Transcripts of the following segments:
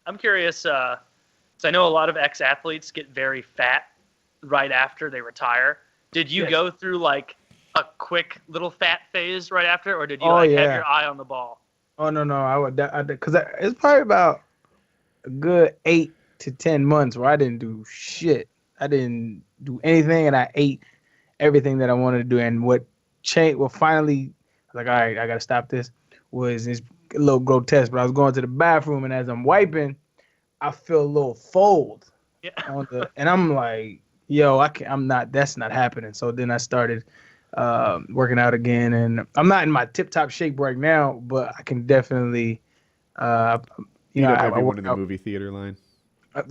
I'm curious. So I know a lot of ex-athletes get very fat right after they retire. Did you go through like a quick little fat phase right after, or did you have your eye on the ball? Oh no, I would because it's probably about a good 8 to 10 months where I didn't do shit. I didn't do anything, and I ate everything that I wanted to do. And what changed? Well, finally, I was like, all right, I gotta stop this. It's a little grotesque, but I was going to the bathroom, and as I'm wiping, I feel a little fold and I'm like, yo, that's not happening. So then I started working out again, and I'm not in my tip-top shape right now, but I can definitely, I everyone in the movie theater line.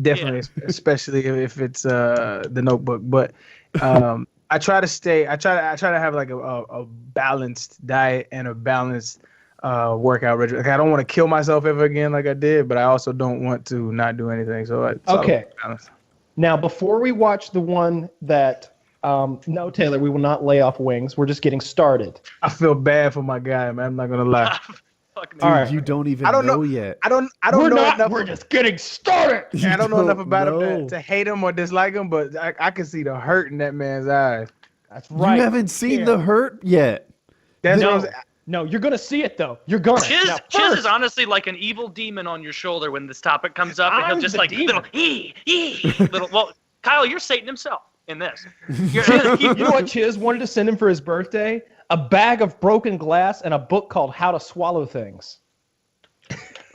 Definitely, especially if it's the Notebook. But I try to have like a balanced diet and a balanced workout regimen. Like, I don't want to kill myself ever again like I did, but I also don't want to not do anything. So okay. Now, before we watch the one that, no, Taylor, we will not lay off wings. We're just getting started. I feel bad for my guy, man. I'm not gonna lie. Dude, all right. You don't even know yet. I don't know enough. We're just getting started. I don't know enough about him to hate him or dislike him, but I can see the hurt in that man's eyes. That's right. You haven't seen the hurt yet. No, you're gonna see it though. You're gonna. Chiz is honestly like an evil demon on your shoulder when this topic comes up, and he'll just like little. Well, Kyle, you're Satan himself in this. You know what Chiz wanted to send him for his birthday? A bag of broken glass and a book called How to Swallow Things.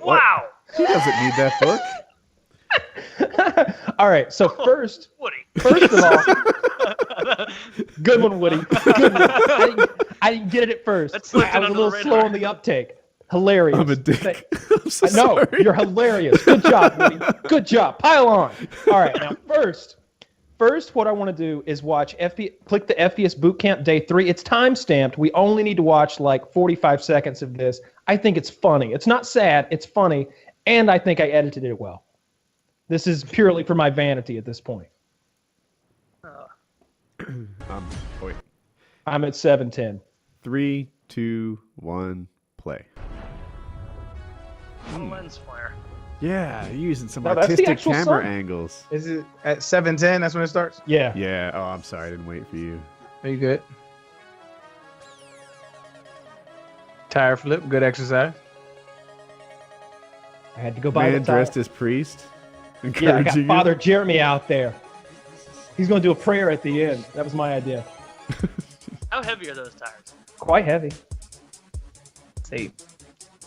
Wow. He doesn't need that book. All right. So first of all, good one, Woody. Good one. I didn't get it at first. I was a little slow on the uptake. Hilarious. I'm a dick. I'm so sorry. No, you're hilarious. Good job, Woody. Good job. Pile on. All right. Now, first, what I want to do is click the FBS Bootcamp Day 3. It's time-stamped. We only need to watch like 45 seconds of this. I think it's funny. It's not sad. It's funny. And I think I edited it well. This is purely for my vanity at this point. Wait. I'm at 7:10. 3, 2, 1, play. Lens flare. Yeah, you're using some artistic camera angles. Is it at 7:10? That's when it starts? Yeah. Yeah. Oh, I'm sorry. I didn't wait for you. Are you good? Tire flip. Good exercise. I had to go buy Man dressed as priest. Yeah, I got Father Jeremy out there. He's going to do a prayer at the end. That was my idea. How heavy are those tires? Quite heavy. Say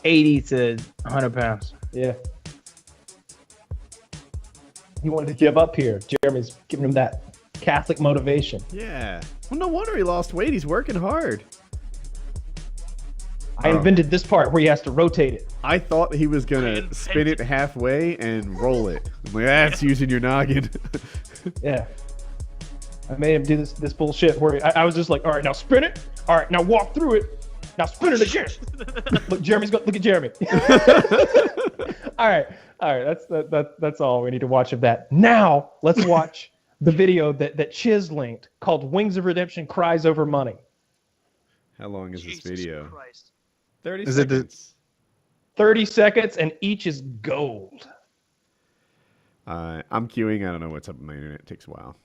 80 to 100 pounds. Yeah. He wanted to give up here. Jeremy's giving him that Catholic motivation. Yeah. Well, no wonder he lost weight. He's working hard. I invented this part where he has to rotate it. I thought he was going to spin it halfway and roll it. I'm like, that's using your noggin. Yeah. I made him do this bullshit where I was just like, all right, now spin it. All right, now walk through it. Now spin it again. Look, look at Jeremy. All right. That's all we need to watch of that. Now let's watch the video that Chiz linked called "Wings of Redemption Cries Over Money." How long is this video? Christ. 30 is seconds. 30 seconds, and each is gold. I'm queuing. I don't know what's up with my internet. It takes a while.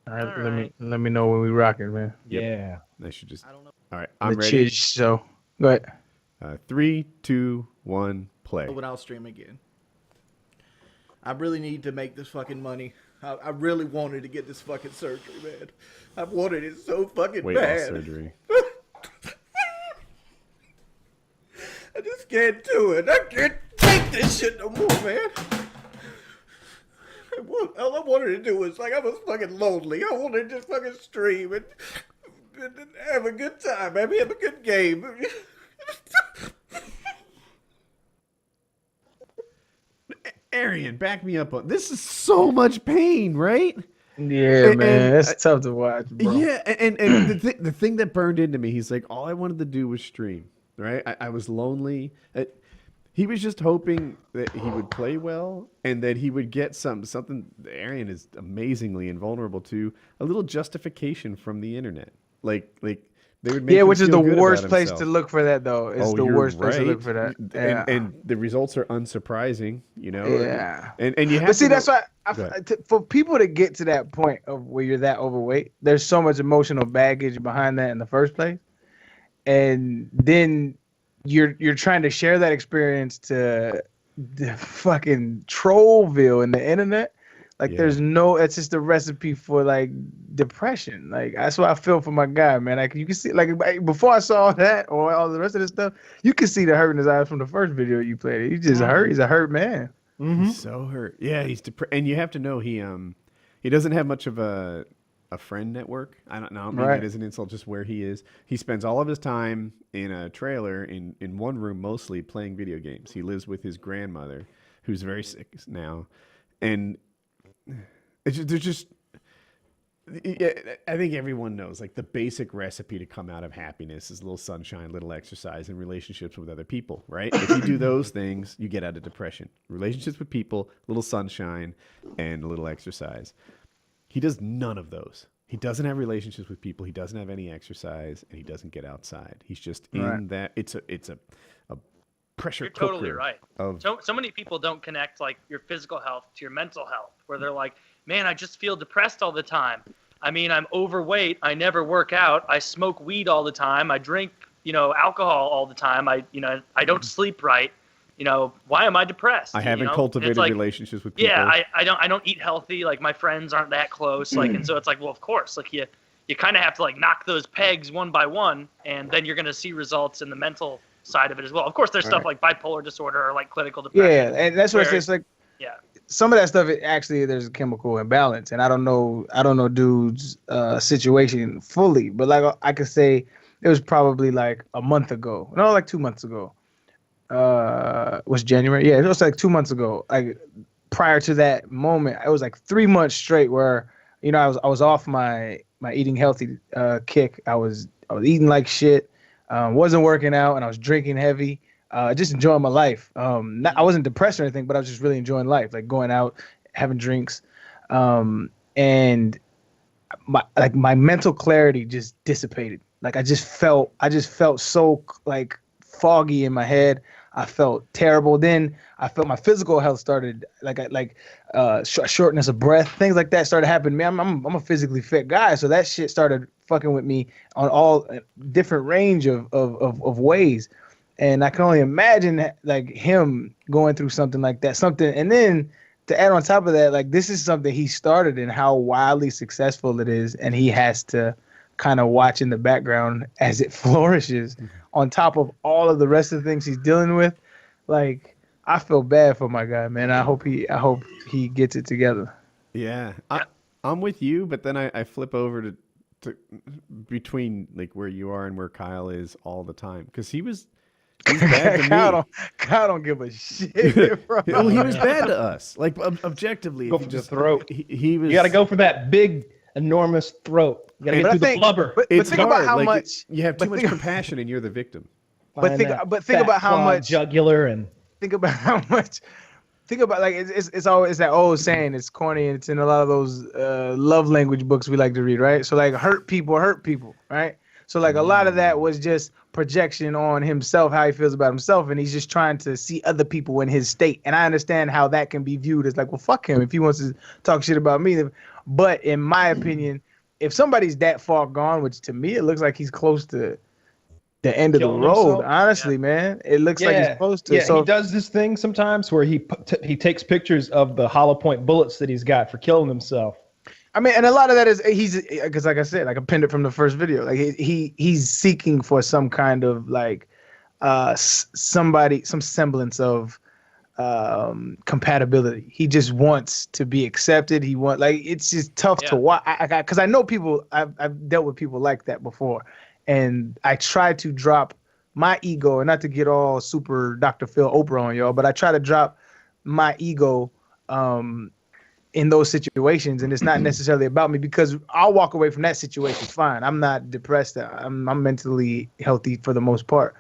All right. Let me know when we rocking, man. Yep. Yeah. I should just. I don't know. All right. I'm ready. Chiz show. Go ahead. 3, 2, 1, play. When I'll stream again. I really need to make this fucking money. I really wanted to get this fucking surgery, man. I've wanted it so fucking Weight bad. loss surgery. I just can't do it. I can't take this shit no more, man. All I wanted to do was, like, I was fucking lonely. I wanted to just fucking stream and have a good time. Maybe have a good game. Arian, back me up on this. Is so much pain, right? Yeah, man, that's tough to watch, bro. Yeah, and the thing that burned into me, he's like, all I wanted to do was stream, right? I was lonely. He was just hoping that he would play well and that he would get something Arian is amazingly invulnerable to, a little justification from the internet. Like They would make him which is feel the good worst about place himself. to look for that, though. It's the you're worst place to right. look for that. Yeah. And the results are unsurprising, you know. Yeah. And you have But see, to know, that's why Go ahead. for people to get to that point of where you're that overweight, there's so much emotional baggage behind that in the first place, and then you're trying to share that experience to the fucking Trollville and the internet. Like, there's no, it's just a recipe for like depression. Like, that's what I feel for my guy, man. Like, you can see, like, before I saw that or all the rest of this stuff, you can see the hurt in his eyes from the first video you played. He just hurt. He's a hurt man. He's so hurt. Yeah, he's depressed. And you have to know he doesn't have much of a friend network. I don't know. Maybe it is an insult just where he is. He spends all of his time in a trailer in one room, mostly playing video games. He lives with his grandmother, who's very sick now, and there's just. I think everyone knows, like, the basic recipe to come out of happiness is a little sunshine, little exercise, and relationships with other people, right? If you do those things, you get out of depression. Relationships with people, little sunshine, and a little exercise. He does none of those. He doesn't have relationships with people. He doesn't have any exercise, and he doesn't get outside. He's just in that. It's a pressure You're cooker. totally right. So many people don't connect like your physical health to your mental health, where they're like, man, I just feel depressed all the time. I mean, I'm overweight. I never work out. I smoke weed all the time. I drink, alcohol all the time. I don't sleep right. Why am I depressed? I haven't cultivated relationships with people. Yeah, I don't eat healthy. Like, my friends aren't that close. Like, and so it's like, well, of course, like you kind of have to like knock those pegs one by one, and then you're going to see results in the mental side of it as well. Of course, there's stuff like bipolar disorder or like clinical depression. Yeah, and that's what it's like. Yeah. Some of that stuff, there's a chemical imbalance, and I don't know dude's situation fully, but like I could say it was probably like a month ago. No, like 2 months ago. Was January? Yeah, it was like 2 months ago. Like, prior to that moment, it was like 3 months straight where I was off my eating healthy kick. I was eating like shit, wasn't working out, and I was drinking heavy. Just enjoying my life. I wasn't depressed or anything, but I was just really enjoying life, like going out, having drinks, and my mental clarity just dissipated. Like, I just felt so like foggy in my head. I felt terrible. Then I felt my physical health started shortness of breath, things like that started happening. Man, I'm a physically fit guy, so that shit started fucking with me on all different range of ways. And I can only imagine like him going through something like that. And then to add on top of that, like, this is something he started and how wildly successful it is, and he has to kind of watch in the background as it flourishes on top of all of the rest of the things he's dealing with. Like, I feel bad for my guy, man. I hope he gets it together. Yeah. I'm with you, but then I flip over to between like where you are and where Kyle is all the time, because he's bad to me. Kyle don't give a shit, bro. Well, he was bad to us. Like, objectively, go for the throat. He was. You got to go for that big, enormous throat. You got to get through the blubber. But think about how much you have too much compassion, and you're the victim. But think about how much jugular and think about how much. Think about, like, it's always that old saying. It's corny, and it's in a lot of those love language books we like to read, right? So like, hurt people, right? So like, a lot of that was just projection on himself, how he feels about himself, and he's just trying to see other people in his state. And I understand how that can be viewed as like, well, fuck him if he wants to talk shit about me. But in my opinion, if somebody's that far gone, which to me it looks like he's close to the end of the road, honestly, man, it looks like he's close to. Yeah, so he does this thing sometimes where he takes pictures of the hollow point bullets that he's got for killing himself. I mean, and a lot of that is because, like I said, like I pinned it from the first video. Like he's seeking for some kind of like some semblance of compatibility. He just wants to be accepted. It's just tough to watch. Because I know people. I've dealt with people like that before, and I try to drop my ego, and not to get all super Dr. Phil Oprah on y'all, but I try to drop my ego. In those situations, and it's not necessarily about me, because I'll walk away from that situation fine. I'm not depressed. I'm mentally healthy for the most part.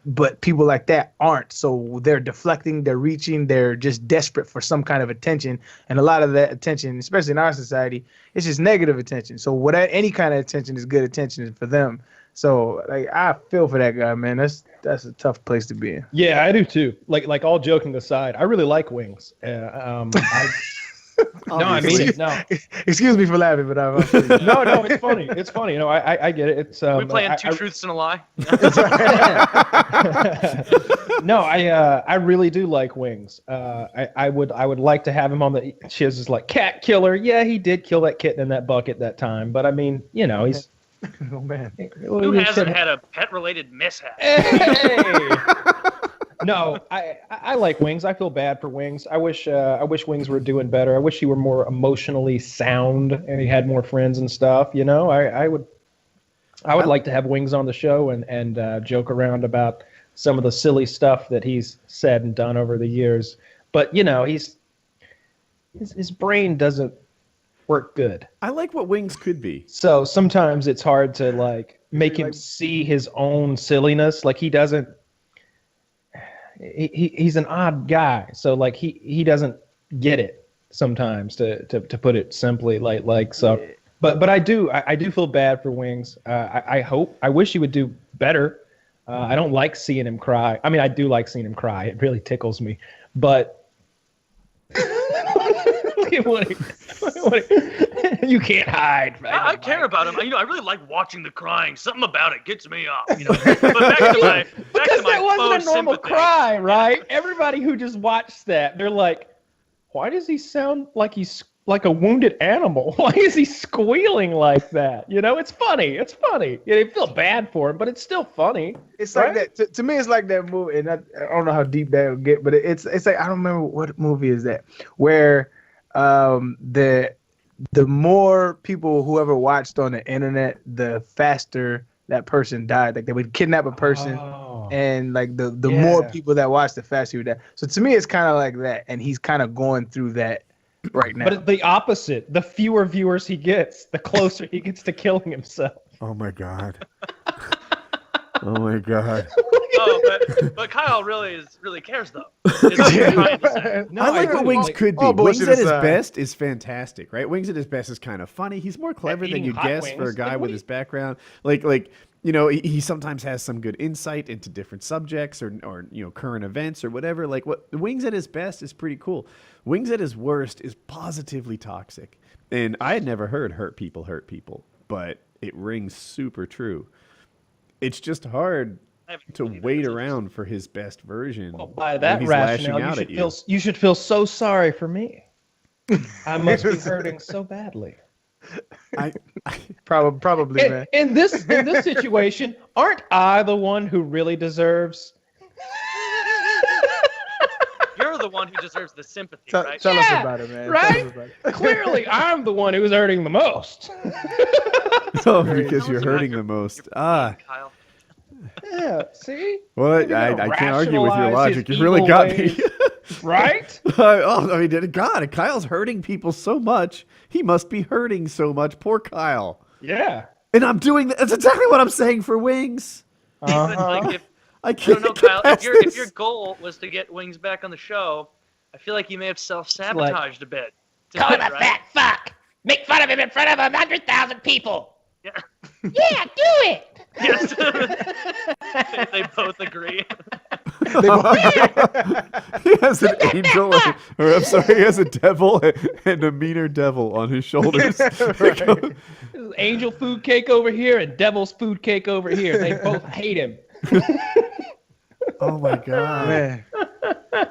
but people like that aren't. So they're deflecting, they're reaching, they're just desperate for some kind of attention. And a lot of that attention, especially in our society, it's just negative attention. So any kind of attention is good attention for them. So like I feel for that guy, man. That's a tough place to be in. Yeah, I do too. Like all joking aside, I really like wings. No, I mean it. No. Excuse me for laughing, but I'm no, it's funny. It's funny. I get it. It's we playing two truths and a lie. No, I really do like wings. I would like to have him on the. Shiz is like cat killer. Yeah, he did kill that kitten in that bucket that time. But I mean, he's. Oh man. Who hasn't had a pet-related mishap? Hey! No, I like Wings. I feel bad for Wings. I wish Wings were doing better. I wish he were more emotionally sound and he had more friends and stuff. I would like to have Wings on the show and joke around about some of the silly stuff that he's said and done over the years. But his brain doesn't work good. I like what Wings could be. So sometimes it's hard to like make him see his own silliness. Like he doesn't. He's an odd guy, so like he doesn't get it sometimes, to put it simply. Like so. But I do feel bad for Wings. I wish he would do better. I don't like seeing him cry. I mean, I do like seeing him cry. It really tickles me. But you can't hide. I care about him. I really like watching the crying. Something about it gets me up. But back to my because that wasn't a normal cry, right? Everybody who just watched that, they're like, why does he sound like he's like a wounded animal? Why is he squealing like that? It's funny. It's funny. You feel bad for him, but it's still funny. It's right? Like that. To me, it's like that movie, and I don't know how deep that will get, but it's like, I don't remember what movie is that, where the more people whoever watched on the internet, the faster that person died. Like they would kidnap a person, and like the more people that watched, the faster he would die. So to me, it's kind of like that, and he's kind of going through that right now. But it's the opposite. The fewer viewers he gets, the closer he gets to killing himself. Oh my god. Oh my god. But Kyle really cares though. I like what Wings could be. Wings at his best is fantastic, right? Wings at his best is kind of funny. He's more clever than you'd guess for a guy with his background. He sometimes has some good insight into different subjects or current events or whatever. Like what Wings at his best is pretty cool. Wings at his worst is positively toxic. And I had never heard hurt people, but it rings super true. It's just hard to wait around for his best version. Well, by that rationale, you should feel so sorry for me. I must be hurting so badly. I probably, man. In this situation, aren't I the one who really deserves? You're the one who deserves the sympathy, right? Tell us about it, man. Right? Clearly, I'm the one who's hurting the most. Because you're hurting the most. Kyle. Yeah, see? Well, I can't argue with your logic. You really got me. Right? God, Kyle's hurting people so much. He must be hurting so much. Poor Kyle. Yeah. And I'm doing that. That's exactly what I'm saying for Wings. I don't know, Kyle. If your goal was to get Wings back on the show, I feel like you may have self-sabotaged a bit. Call him a fat fuck. Make fun of him in front of 100,000 people. Yeah. Yeah, do it. Yes. They both agree. He has an angel, or I'm sorry, he has a devil and a meaner devil on his shoulders. Right. Angel food cake over here and devil's food cake over here. They both hate him. Oh my god, man.